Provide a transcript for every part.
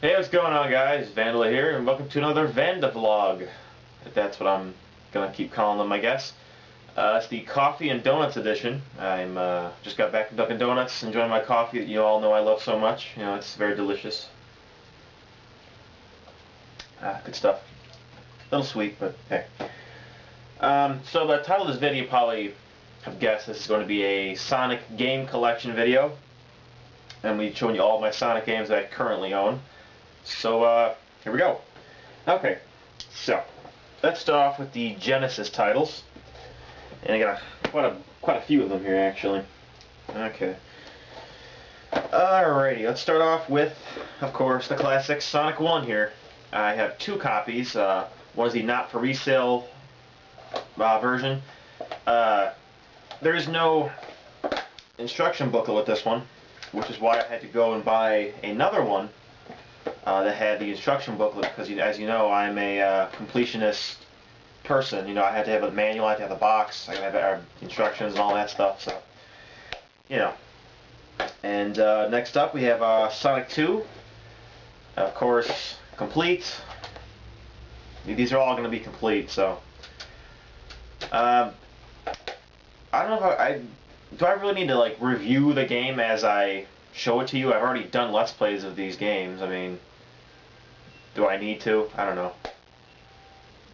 Hey, what's going on, guys? Vandela here, and welcome to another VandeVlog. If that's what I'm gonna keep calling them, I guess. It's the coffee and donuts edition. I'm just got back from Dunkin' Donuts, enjoying my coffee that you all know I love so much. You know, it's very delicious. Good stuff. A little sweet, but hey. So the title of this video, you probably have guessed, this is going to be a Sonic game collection video. And we're showing you all of my Sonic games that I currently own. So, here we go. Okay, so let's start off with the Genesis titles. And I got quite a few of them here, actually. Okay. Alrighty, let's start off with, of course, the classic Sonic 1 here. I have two copies. One is the not-for-resale version. There is no instruction booklet with this one, which is why I had to go and buy another one that had the instruction booklet, because as you know, I'm a completionist person. You know, I had to have a manual, I had to have the box, I had to have instructions and all that stuff, so, you know. And next up we have Sonic 2, of course, complete. These are all going to be complete, so. I don't know if do I really need to, like, review the game as I show it to you? I've already done Let's Plays of these games. I mean, do I need to? I don't know.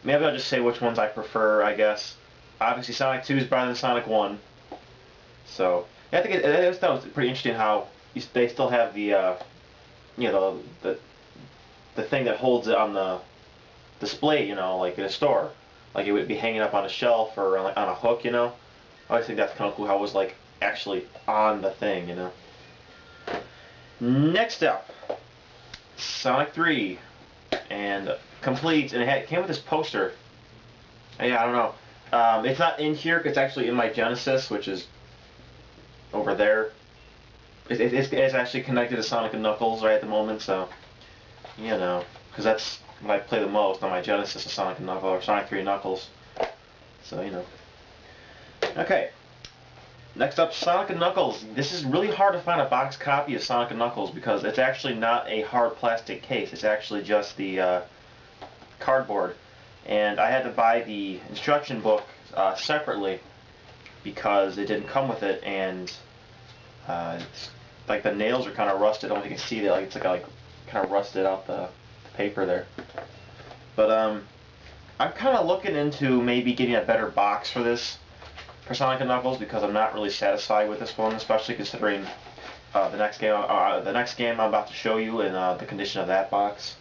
Maybe I'll just say which ones I prefer, I guess. Obviously, Sonic 2 is better than Sonic 1. So, yeah, I think that was pretty interesting how they still have the, you know, the thing that holds it on the display, you know, like in a store. Like it would be hanging up on a shelf or on a hook, you know. I always think that's kind of cool how it was like actually on the thing, you know. Next up, Sonic 3, and complete, and it came with this poster. Yeah, I don't know. It's not in here, it's actually in my Genesis, which is over there. It's actually connected to Sonic and Knuckles right at the moment, so, you know, because that's what I play the most on my Genesis is Sonic and Knuckles, or Sonic 3 Knuckles. So, you know. Okay. Next up, Sonic and Knuckles. This is really hard to find a box copy of Sonic and Knuckles because it's actually not a hard plastic case. It's actually just the cardboard. And I had to buy the instruction book separately because it didn't come with it, and it's, like, the nails are kind of rusted. I don't know if you can see that. Like, it's like kind of rusted out the paper there. But I'm kind of looking into maybe getting a better box for this. For Sonic and Knuckles, because I'm not really satisfied with this one, especially considering the next game I'm about to show you and the condition of that box.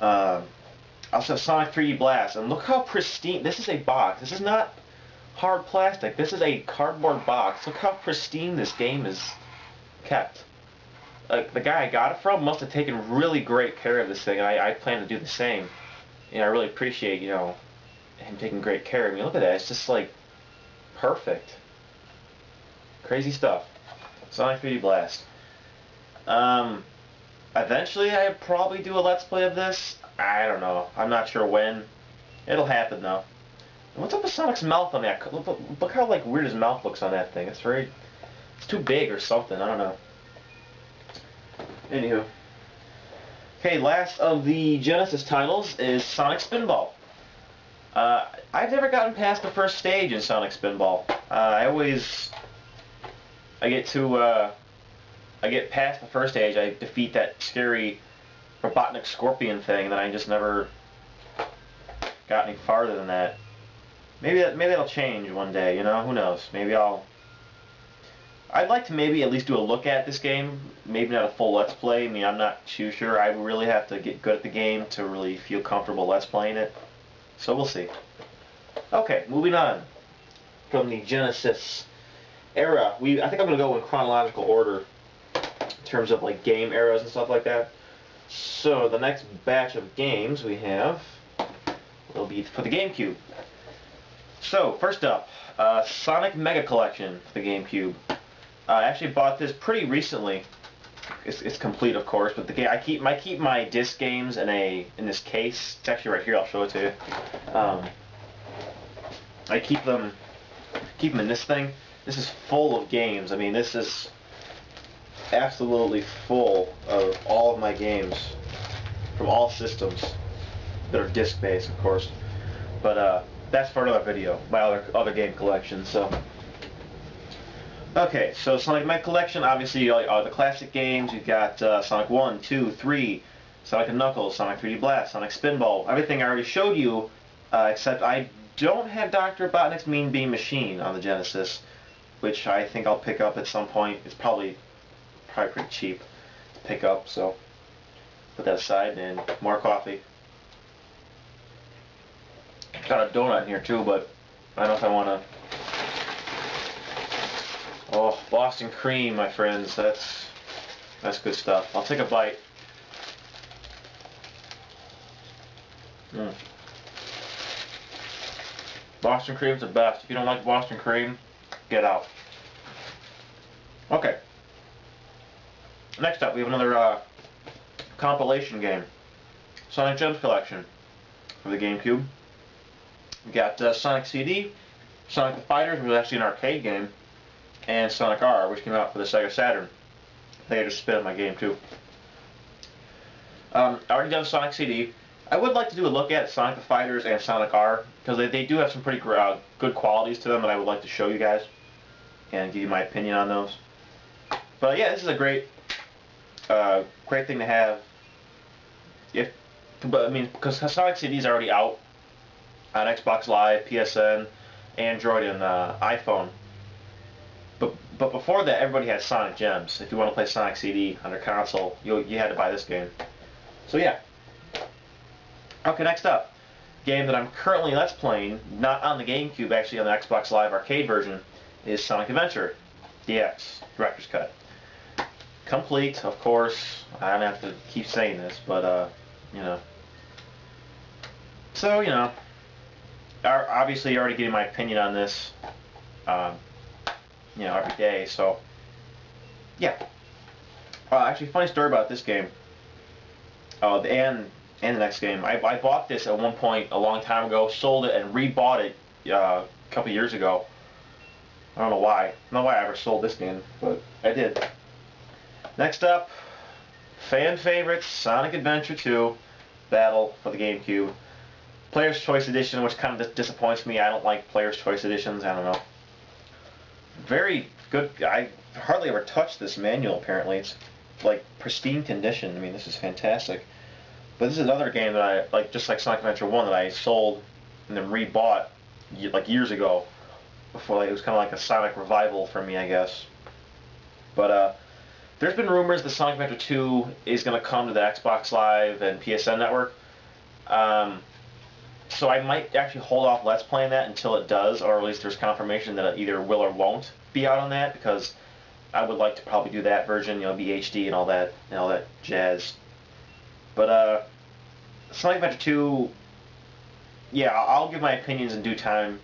Also have Sonic 3D Blast, and look how pristine. This is a box. This is not hard plastic. This is a cardboard box. Look how pristine this game is kept. Like, the guy I got it from must have taken really great care of this thing, and I plan to do the same. You know, I really appreciate, you know, him taking great care of me. Look at that. It's just like perfect. Crazy stuff. Sonic 3D Blast. Eventually I'll probably do a Let's Play of this. I don't know. I'm not sure when. It'll happen though. And what's up with Sonic's mouth on that? Look how like weird his mouth looks on that thing. It's too big or something. I don't know. Anywho. Okay, last of the Genesis titles is Sonic Spinball. I've never gotten past the first stage in Sonic Spinball. I get past the first stage, I defeat that scary Robotnik Scorpion thing, and then I just never got any farther than that. Maybe that'll change one day, you know, who knows. I'd like to maybe at least do a look at this game, maybe not a full Let's Play. I mean, I'm not too sure. I really have to get good at the game to really feel comfortable Let's Playing it. So we'll see. Okay, moving on from the Genesis era. I think I'm going to go in chronological order in terms of like game eras and stuff like that. So the next batch of games we have will be for the GameCube. So first up, Sonic Mega Collection for the GameCube. I actually bought this pretty recently. It's complete, of course, but the game I keep my disc games in this case. It's actually right here. I'll show it to you. I keep them in this thing. This is full of games. I mean, this is absolutely full of all of my games from all systems that are disc-based, of course. But that's for another video, my other game collection. So, okay, so Sonic Mech collection. Obviously, all the classic games. You've got Sonic 1, 2, 3, Sonic and Knuckles, Sonic 3D Blast, Sonic Spinball. Everything I already showed you, except I don't have Dr. Robotnik's Mean Bean Machine on the Genesis, which I think I'll pick up at some point. It's probably pretty cheap to pick up, so put that aside. And more coffee. Got a donut in here too, but I don't know if I want to. Oh, Boston cream, my friends. That's good stuff. I'll take a bite. Boston cream's the best. If you don't like Boston cream, get out. Okay. Next up, we have another compilation game. Sonic Gems Collection for the GameCube. We got Sonic CD, Sonic the Fighters, which was actually an arcade game, and Sonic R, which came out for the Sega Saturn. I think I just spit on my game too. I already done Sonic CD. I would like to do a look at Sonic the Fighters and Sonic R, because they do have some pretty good qualities to them that I would like to show you guys and give you my opinion on those. But yeah, this is a great thing to have. But I mean, because Sonic CD is already out on Xbox Live, PSN, Android, and iPhone. But before that, everybody had Sonic Gems. If you want to play Sonic CD on their console, you had to buy this game. So yeah. Okay, next up, game that I'm currently Let's Playing, not on the GameCube, actually on the Xbox Live Arcade version, is Sonic Adventure DX Director's Cut. Complete, of course. I don't have to keep saying this, but you know. So you know, obviously you're already getting my opinion on this, you know, every day. So yeah. Actually, funny story about this game. And the next game. I bought this at one point a long time ago, sold it, and rebought it a couple years ago. I don't know why. I don't know why I ever sold this game, but I did. Next up, fan favorites, Sonic Adventure 2 Battle for the GameCube. Player's Choice Edition, which kind of disappoints me. I don't like Player's Choice Editions. I don't know. Very good. I hardly ever touched this manual, apparently. It's like pristine condition. I mean, this is fantastic. But this is another game that I like, just like Sonic Adventure 1, that I sold and then rebought like years ago. Before it was kind of like a Sonic revival for me, I guess. But there's been rumors that Sonic Adventure 2 is going to come to the Xbox Live and PSN network. So I might actually hold off Let's Playing that until it does, or at least there's confirmation that it either will or won't be out on that, because I would like to probably do that version, you know, be HD and all that jazz. But Sonic Adventure 2, yeah, I'll give my opinions in due time.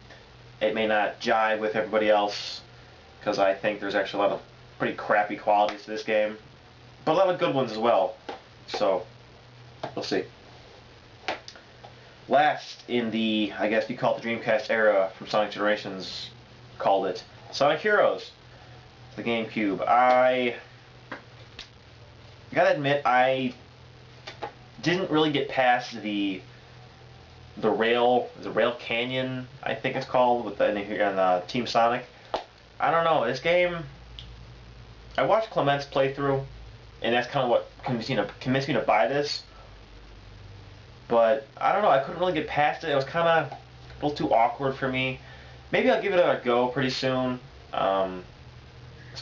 It may not jive with everybody else, because I think there's actually a lot of pretty crappy qualities to this game, but a lot of good ones as well. So we'll see. Last in the, I guess you call it the Dreamcast era from Sonic Generations, called it Sonic Heroes, the GameCube. I gotta admit, I didn't really get past the rail canyon, I think it's called, with the Team Sonic. I don't know, this game, I watched Clement's playthrough, and that's kind of what convinced me to buy this. But I don't know, I couldn't really get past it. It was kind of a little too awkward for me. Maybe I'll give it a go pretty soon. So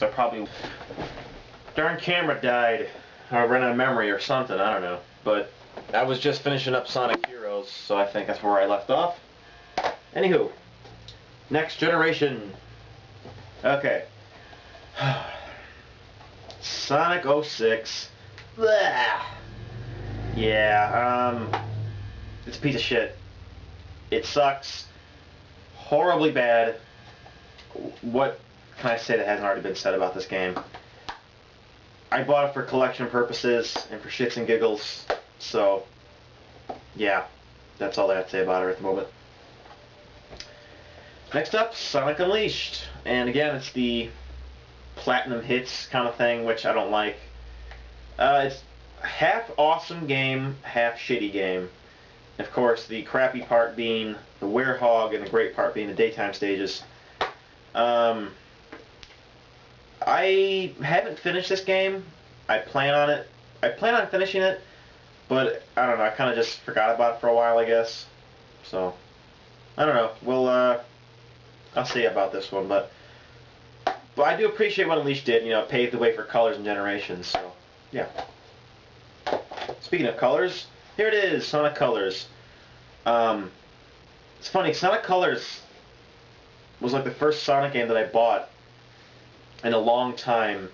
I probably, darn camera died, or ran out of memory or something, I don't know. But I was just finishing up Sonic Heroes, so I think that's where I left off. Anywho, next generation. Okay. Sonic 06. Blah. Yeah, it's a piece of shit. It sucks. Horribly bad. What can I say that hasn't already been said about this game? I bought it for collection purposes and for shits and giggles, so yeah, that's all I have to say about it at the moment. Next up, Sonic Unleashed, and again, it's the platinum hits kind of thing, which I don't like. It's half awesome game, half shitty game. Of course, the crappy part being the werehog and the great part being the daytime stages. I haven't finished this game. I plan on it. I plan on finishing it, but I don't know. I kind of just forgot about it for a while, I guess. So, I don't know. Well, I'll see about this one, but I do appreciate what Unleashed did. You know, it paved the way for Colors and Generations. So, yeah. Speaking of colors, here it is, Sonic Colors. It's funny, Sonic Colors was like the first Sonic game that I bought in a long time.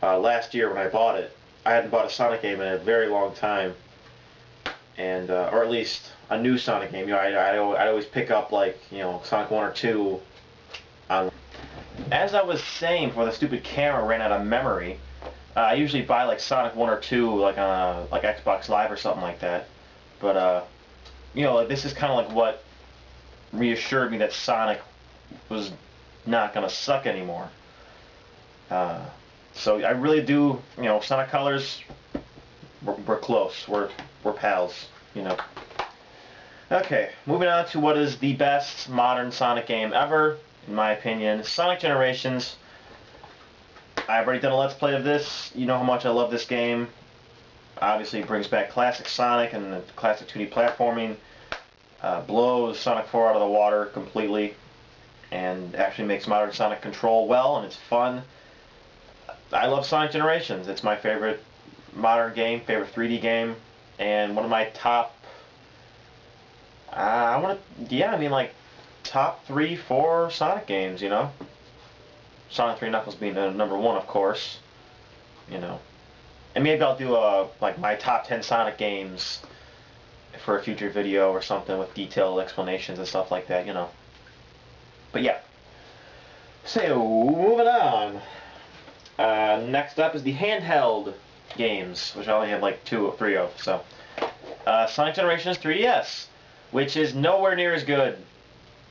Last year when I bought it, I hadn't bought a Sonic game in a very long time, and or at least a new Sonic game. You know, I'd always pick up like, you know, Sonic 1 or 2. As I was saying, before the stupid camera ran out of memory, I usually buy like Sonic 1 or 2 like on like Xbox Live or something like that. But you know, like, this is kind of like what reassured me that Sonic was not gonna suck anymore. So I really do, you know, Sonic Colors, we're close, we're pals, you know. Okay, moving on to what is the best modern Sonic game ever, in my opinion, Sonic Generations. I've already done a Let's Play of this. You know how much I love this game. Obviously it brings back classic Sonic and the classic 2D platforming, blows Sonic 4 out of the water completely, and actually makes modern Sonic control well, and it's fun. I love Sonic Generations. It's my favorite modern game, favorite 3D game, and one of my top, like top 3, 4 Sonic games, you know. Sonic 3 Knuckles being number 1, of course, you know. And maybe I'll do like my top 10 Sonic games for a future video or something with detailed explanations and stuff like that, you know. But yeah. So, moving on. Next up is the handheld games, which I only have like 2 or 3 of. So, Sonic Generations 3DS, which is nowhere near as good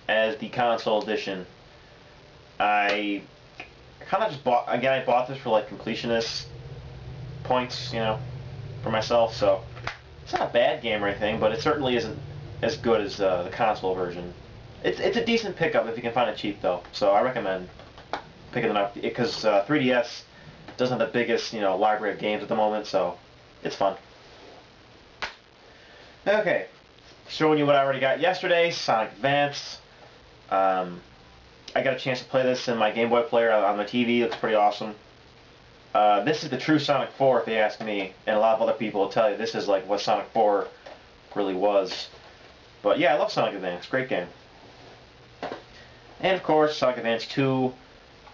as the console edition. I kind of just bought, again, I bought this for like completionist points, you know, for myself. So, it's not a bad game or anything, but it certainly isn't as good as the console version. It's a decent pickup if you can find it cheap, though. So I recommend picking it up, because 3DS doesn't have the biggest, you know, library of games at the moment, so it's fun. Okay, showing you what I already got yesterday, Sonic Advance. I got a chance to play this in my Game Boy player on my TV. It looks pretty awesome. This is the true Sonic 4, if you ask me, and a lot of other people will tell you this is like what Sonic 4 really was. But yeah, I love Sonic Advance. Great game. And of course, Sonic Advance 2.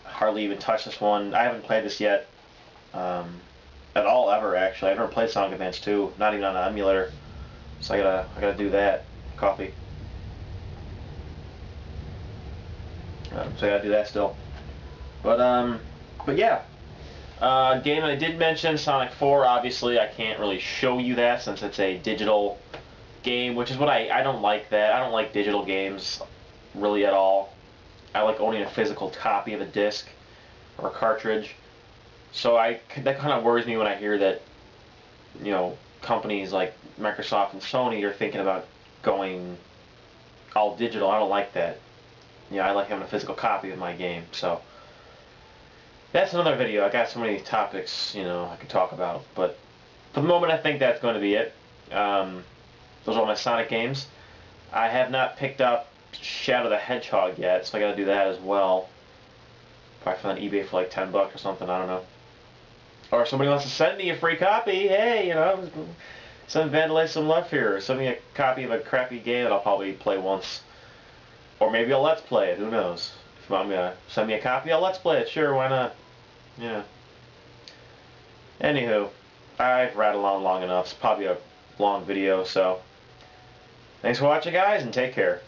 Hardly even touched this one. I haven't played this yet at all, ever, actually. I've never played Sonic Advance 2, not even on an emulator. So I gotta do that. Coffee. So I gotta do that still. But yeah. Game I did mention, Sonic 4, obviously I can't really show you that since it's a digital game, which is what I don't like that. I don't like digital games really at all. I like owning a physical copy of a disc or a cartridge. So that kind of worries me when I hear that, you know, companies like Microsoft and Sony are thinking about going all digital. I don't like that. You know, I like having a physical copy of my game. So that's another video. I got so many topics, you know, I could talk about. But for the moment, I think that's going to be it. Those are all my Sonic games. I have not picked up Shadow the Hedgehog yet, so I gotta do that as well. Probably find on eBay for like $10 or something, I don't know. Or if somebody wants to send me a free copy, hey, you know, send VandeVlog some love here. Send me a copy of a crappy game that I'll probably play once. Or maybe I'll Let's Play it, who knows. If you want me to send me a copy, I'll Let's Play it, sure, why not? Yeah. Anywho, I've rattled on long enough. It's probably a long video, so thanks for watching, guys, and take care.